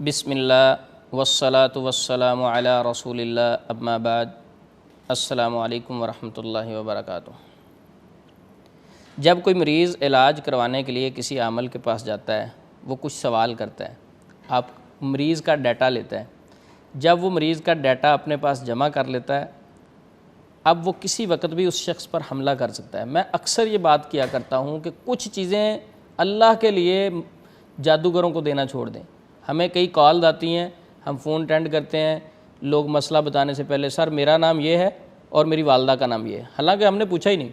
बिस्मिल्लाह वस्सलातु वस्सलामु अला रसूलिल्लाह अम्मा बाद। अस्सलामु अलैकुम वरहमतुल्लाहि वबरकातुहू। जब कोई मरीज़ इलाज करवाने के लिए किसी आमल के पास जाता है, वो कुछ सवाल करता है, आप मरीज़ का डाटा लेता है। जब वो मरीज़ का डाटा अपने पास जमा कर लेता है, अब वो किसी वक्त भी उस शख्स पर हमला कर सकता है। मैं अक्सर ये बात किया करता हूँ कि कुछ चीज़ें अल्लाह के लिए जादूगरों को देना छोड़ दें। हमें कई कॉल आती हैं, हम फ़ोन अटेंड करते हैं, लोग मसला बताने से पहले सर मेरा नाम ये है और मेरी वालदा का नाम ये है, हालांकि हमने पूछा ही नहीं।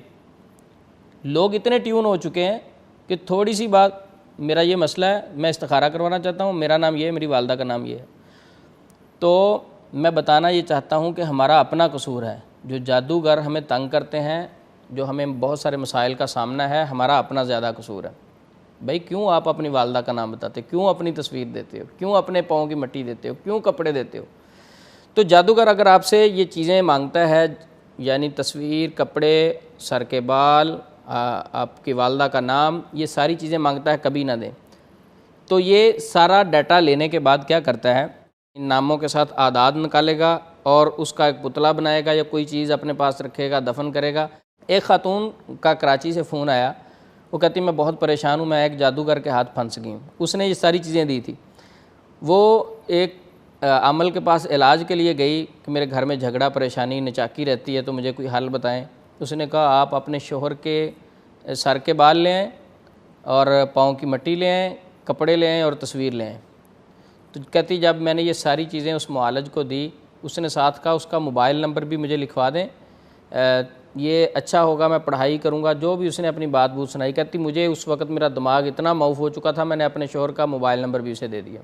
लोग इतने ट्यून हो चुके हैं कि थोड़ी सी बात, मेरा ये मसला है, मैं इस्तिखारा करवाना चाहता हूँ, मेरा नाम ये है, मेरी वालदा का नाम ये है। तो मैं बताना ये चाहता हूँ कि हमारा अपना कसूर है। जो जादूगर हमें तंग करते हैं, जो हमें बहुत सारे मसाइल का सामना है, हमारा अपना ज़्यादा कसूर है। भाई क्यों आप अपनी वालदा का नाम बताते हो, क्यों अपनी तस्वीर देते हो, क्यों अपने पाँव की मिट्टी देते हो, क्यों कपड़े देते हो। तो जादूगर अगर आपसे ये चीज़ें मांगता है, यानी तस्वीर, कपड़े, सर के बाल, आपकी वालदा का नाम, ये सारी चीज़ें मांगता है, कभी ना दें। तो ये सारा डाटा लेने के बाद क्या करता है, इन नामों के साथ आदाद निकालेगा और उसका एक पुतला बनाएगा या कोई चीज़ अपने पास रखेगा, दफन करेगा। एक खातून का कराची से फ़ोन आया, वो कहती मैं बहुत परेशान हूँ, मैं एक जादूगर के हाथ फंस गई हूँ। उसने ये सारी चीज़ें दी थी। वो एक अमल के पास इलाज के लिए गई कि मेरे घर में झगड़ा परेशानी नचाकी रहती है, तो मुझे कोई हल बताएं। उसने कहा आप अपने शोहर के सर के बाल ले आएँ और पाँव की मिट्टी ले आएँ, कपड़े ले आएँ और तस्वीर ले आएँ। तो कहती जब मैंने ये सारी चीज़ें उस मुआलिज को दी, उसने साथ कहा उसका मोबाइल नंबर भी मुझे लिखवा दें, ये अच्छा होगा, मैं पढ़ाई करूँगा। जो भी उसने अपनी बात बूत सुनाई। कहती मुझे उस वक्त मेरा दिमाग इतना मऊफ हो चुका था, मैंने अपने शोहर का मोबाइल नंबर भी उसे दे दिया।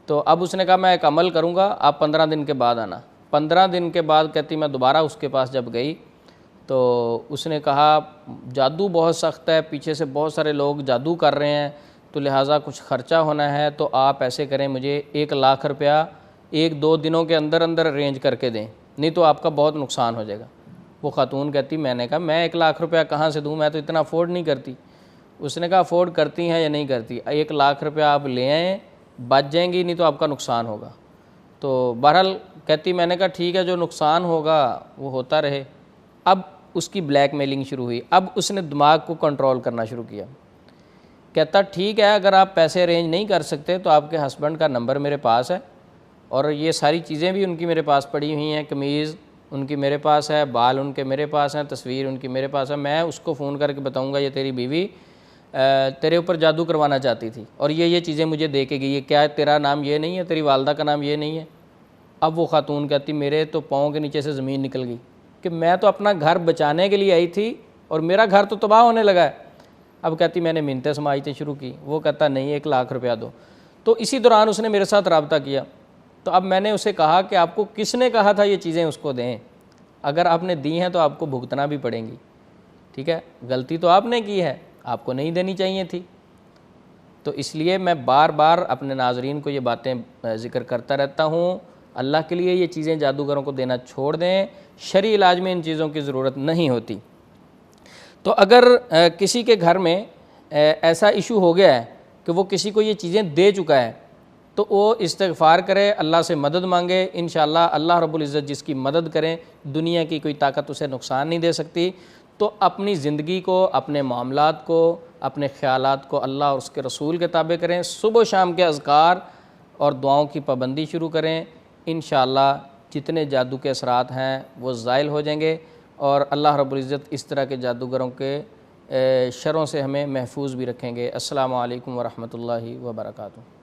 तो अब उसने कहा मैं एक अमल करूँगा, आप 15 दिन के बाद आना। 15 दिन के बाद कहती मैं दोबारा उसके पास जब गई तो उसने कहा जादू बहुत सख्त है, पीछे से बहुत सारे लोग जादू कर रहे हैं, तो लिहाजा कुछ ख़र्चा होना है, तो आप ऐसे करें, मुझे 1 लाख रुपया 1-2 दिनों के अंदर अंदर अरेंज करके दें, नहीं तो आपका बहुत नुकसान हो जाएगा। वो खातून कहती मैंने कहा मैं 1 लाख रुपया कहाँ से दूँ, मैं तो इतना अफोर्ड नहीं करती। उसने कहा अफोर्ड करती हैं या नहीं करती, 1 लाख रुपया आप ले आएँ, बच जाएंगी, नहीं तो आपका नुकसान होगा। तो बहरहाल कहती मैंने कहा ठीक है, जो नुकसान होगा वो होता रहे। अब उसकी ब्लैकमेलिंग शुरू हुई। अब उसने दिमाग को कंट्रोल करना शुरू किया। कहता ठीक है, अगर आप पैसे अरेंज नहीं कर सकते तो आपके हस्बैंड का नंबर मेरे पास है और ये सारी चीज़ें भी उनकी मेरे पास पड़ी हुई हैं, कमीज़ उनकी मेरे पास है, बाल उनके मेरे पास हैं, तस्वीर उनकी मेरे पास है। मैं उसको फ़ोन करके बताऊंगा ये तेरी बीवी तेरे ऊपर जादू करवाना चाहती थी और ये चीज़ें मुझे दे के गई है, क्या तेरा नाम ये नहीं है, तेरी वालदा का नाम ये नहीं है। अब वो खातून कहती मेरे तो पाँव के नीचे से ज़मीन निकल गई कि मैं तो अपना घर बचाने के लिए आई थी और मेरा घर तो तबाह होने लगा है। अब कहती मैंने मिन्नतें समाजतें शुरू की। वो कहता नहीं 1 लाख रुपया दो। तो इसी दौरान उसने मेरे साथ रब्ता किया। तो अब मैंने उसे कहा कि आपको किसने कहा था ये चीज़ें उसको दें, अगर आपने दी हैं तो आपको भुगतना भी पड़ेंगी, ठीक है, गलती तो आपने की है, आपको नहीं देनी चाहिए थी। तो इसलिए मैं बार बार अपने नाजरीन को ये बातें ज़िक्र करता रहता हूँ, अल्लाह के लिए ये चीज़ें जादूगरों को देना छोड़ दें, शरई इलाज में इन चीज़ों की ज़रूरत नहीं होती। तो अगर किसी के घर में ऐसा इशू हो गया है कि वो किसी को ये चीज़ें दे चुका है, तो वो इस्तिग़फ़ार करे, अल्लाह से मदद मांगे। इंशाअल्लाह अल्लाह रब्बुल इज़्ज़त जिसकी मदद करें, दुनिया की कोई ताकत उसे नुकसान नहीं दे सकती। तो अपनी ज़िंदगी को, अपने मामलात को, अपने ख़यालात को अल्लाह और उसके रसूल के ताबे करें। सुबह शाम के अज़कार और दुआओं की पाबंदी शुरू करें। इंशाअल्लाह जितने जादू के असरात हैं वो ज़ाइल हो जाएंगे और अल्लाह रब्बुल इज़्ज़त इस तरह के जादूगरों के शरों से हमें महफूज भी रखेंगे। अस्सलामु अलैकुम वरहमतुल्लाहि वबरकातुहू।